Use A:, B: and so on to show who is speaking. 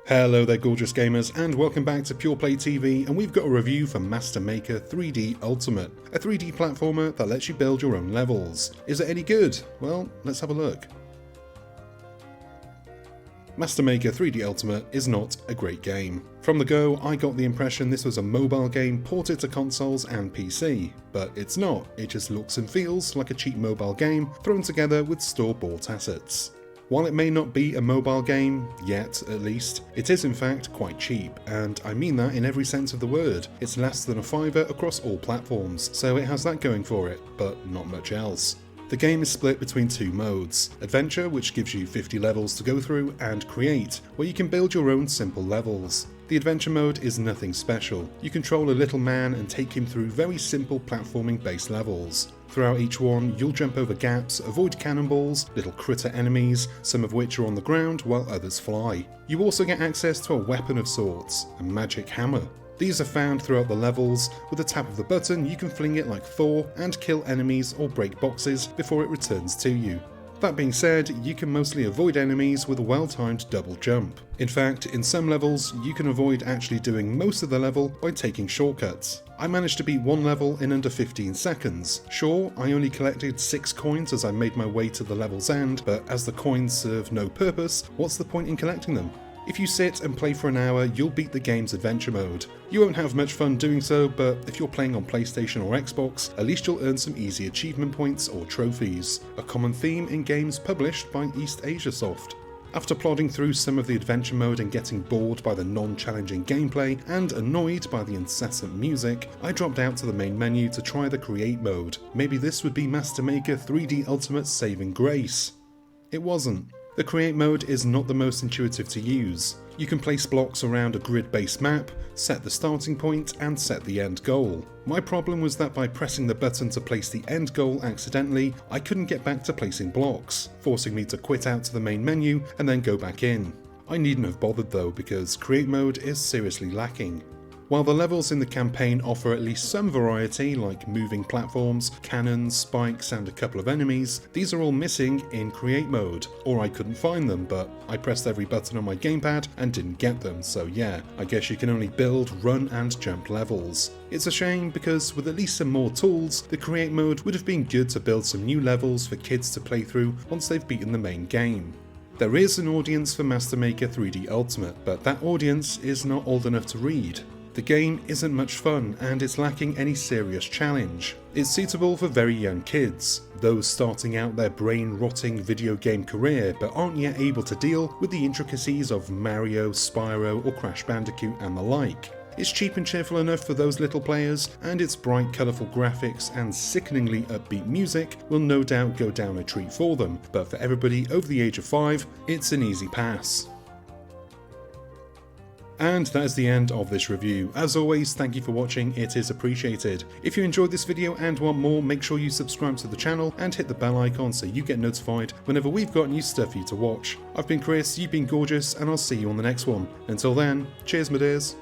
A: Hello there gorgeous gamers and welcome back to Pure Play TV, and we've got a review for Master Maker 3D Ultimate, a 3D platformer that lets you build your own levels. Is it any good? Well, let's have a look. Master Maker 3D Ultimate is not a great game. From the go, I got the impression this was a mobile game ported to consoles and PC, but it's not. It just looks and feels like a cheap mobile game thrown together with store-bought assets. While it may not be a mobile game, yet at least, it is in fact quite cheap, and I mean that in every sense of the word. It's less than a fiver across all platforms, so it has that going for it, but not much else. The game is split between two modes: Adventure, which gives you 50 levels to go through, and Create, where you can build your own simple levels. The Adventure mode is nothing special. You control a little man and take him through very simple platforming based levels. Throughout each one, you'll jump over gaps, avoid cannonballs, little critter enemies, some of which are on the ground while others fly. You also get access to a weapon of sorts, a magic hammer. These are found throughout the levels. With a tap of the button, you can fling it like Thor and kill enemies or break boxes before it returns to you. That being said, you can mostly avoid enemies with a well-timed double jump. In fact, in some levels, you can avoid actually doing most of the level by taking shortcuts. I managed to beat one level in under 15 seconds. Sure, I only collected 6 coins as I made my way to the level's end, but as the coins serve no purpose, what's the point in collecting them? If you sit and play for an hour, you'll beat the game's adventure mode. You won't have much fun doing so, but if you're playing on PlayStation or Xbox, at least you'll earn some easy achievement points or trophies, a common theme in games published by East Asia Soft. After plodding through some of the adventure mode and getting bored by the non-challenging gameplay and annoyed by the incessant music, I dropped out to the main menu to try the Create mode. Maybe this would be Master Maker 3D Ultimate's saving grace. It wasn't. The Create mode is not the most intuitive to use. You can place blocks around a grid-based map, set the starting point, and set the end goal. My problem was that by pressing the button to place the end goal accidentally, I couldn't get back to placing blocks, forcing me to quit out to the main menu and then go back in. I needn't have bothered though, because Create mode is seriously lacking. While the levels in the campaign offer at least some variety, like moving platforms, cannons, spikes, and a couple of enemies, these are all missing in Create mode, or I couldn't find them, but I pressed every button on my gamepad and didn't get them, so yeah, I guess you can only build, run, and jump levels. It's a shame because with at least some more tools, the Create mode would have been good to build some new levels for kids to play through once they've beaten the main game. There is an audience for Master Maker 3D Ultimate, but that audience is not old enough to read. The game isn't much fun and it's lacking any serious challenge. It's suitable for very young kids, those starting out their brain-rotting video game career but aren't yet able to deal with the intricacies of Mario, Spyro or Crash Bandicoot and the like. It's cheap and cheerful enough for those little players, and its bright, colourful graphics and sickeningly upbeat music will no doubt go down a treat for them, but for everybody over the age of 5, it's an easy pass. And that is the end of this review. As always, thank you for watching, it is appreciated. If you enjoyed this video and want more, make sure you subscribe to the channel and hit the bell icon so you get notified whenever we've got new stuff for you to watch. I've been Chris, you've been gorgeous, and I'll see you on the next one. Until then, cheers my dears.